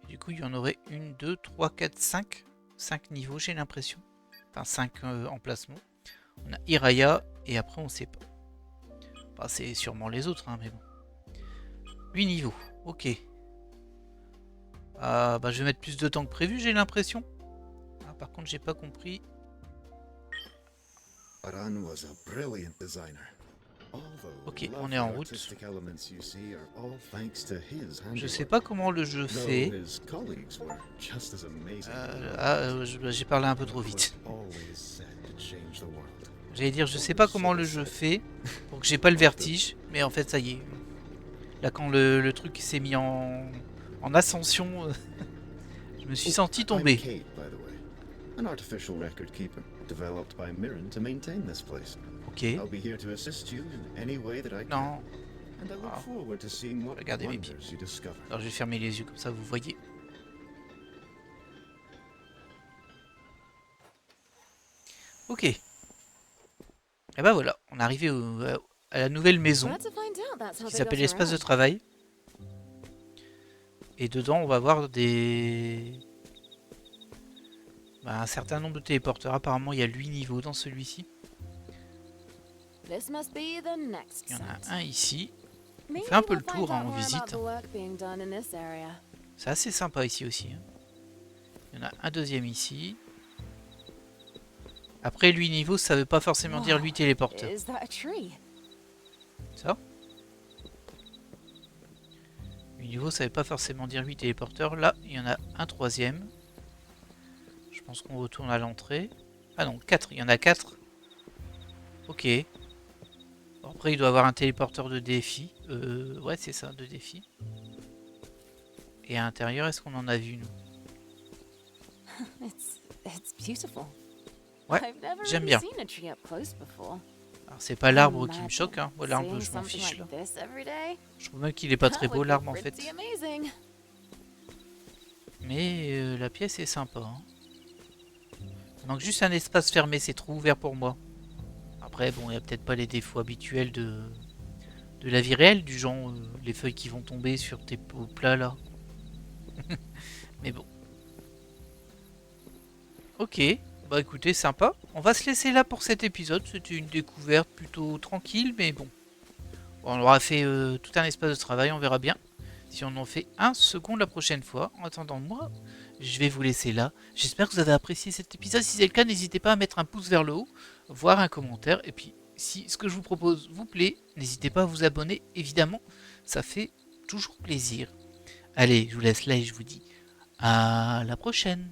Et du coup, il y en aurait 1, 2, 3, 4, 5. 5 niveaux, j'ai l'impression. Enfin, 5 emplacements. On a Hiraya, et après, on sait pas. Enfin, c'est sûrement les autres, hein, mais bon. 8 niveaux, ok. Bah, je vais mettre plus de temps que prévu, j'ai l'impression. Ah, par contre, j'ai pas compris. Aran was a brilliant designer. Ok, on est en route. Je sais pas comment le jeu fait. J'ai parlé un peu trop vite. J'allais dire, je sais pas comment le jeu fait pour que j'ai pas le vertige, mais en fait ça y est. Là quand le truc s'est mis en ascension, je me suis senti tomber. An artificial record keeper developed by Mirren to maintain this place. Ok. I'll be here to assist you in any way that I can. Non. And I look forward to seeing what Regardez mes pieds. wonders you discover. Alors je vais fermer les yeux comme ça vous voyez. Ok. Et bah voilà, on est arrivé à la nouvelle maison Glad to find out that's how qui they s'appelle got l'espace de around. travail. Et dedans on va voir un certain nombre de téléporteurs. Apparemment il y a 8 niveaux dans celui-ci. This must be the next Il y en a site. un ici. Maybe fait un peu we'll le tour, find hein, out on more visite. about the work being done in this area. C'est assez sympa ici aussi. Hein. Il y en a un deuxième ici. Après 8 niveaux ça veut pas forcément dire 8 téléporteurs. Is that a tree? Ça 8 niveaux ça veut pas forcément dire 8 téléporteurs. Là il y en a un troisième. Je pense qu'on retourne à l'entrée. Ah non, 4, il y en a 4. Ok. Bon, après il doit avoir un téléporteur de défi. Ouais c'est ça, de défi. Et à l'intérieur, est-ce qu'on en a vu nous? It's beautiful. Ouais, I've never j'aime really bien. seen a tree up close before. Alors c'est pas l'arbre qui me Imagine choque, hein. Moi l'arbre seeing je m'en something fiche là. like this every day. Je trouve même qu'il est pas très That beau would be l'arbre en fait. pretty amazing. Mais la pièce est sympa. Hein. Il manque juste un espace fermé, c'est trop ouvert pour moi. Après bon, il n'y a peut-être pas les défauts habituels de la vie réelle, du genre les feuilles qui vont tomber sur tes pots plats là. Mais bon. Ok, Bah écoutez, sympa. On va se laisser là pour cet épisode. C'était une découverte plutôt tranquille, mais bon. On aura fait tout un espace de travail, on verra bien. Si on en fait un second la prochaine fois. En attendant, moi, je vais vous laisser là. J'espère que vous avez apprécié cet épisode. Si c'est le cas, n'hésitez pas à mettre un pouce vers le haut, voire un commentaire. Et puis, si ce que je vous propose vous plaît, n'hésitez pas à vous abonner. Évidemment, ça fait toujours plaisir. Allez, je vous laisse là et je vous dis à la prochaine.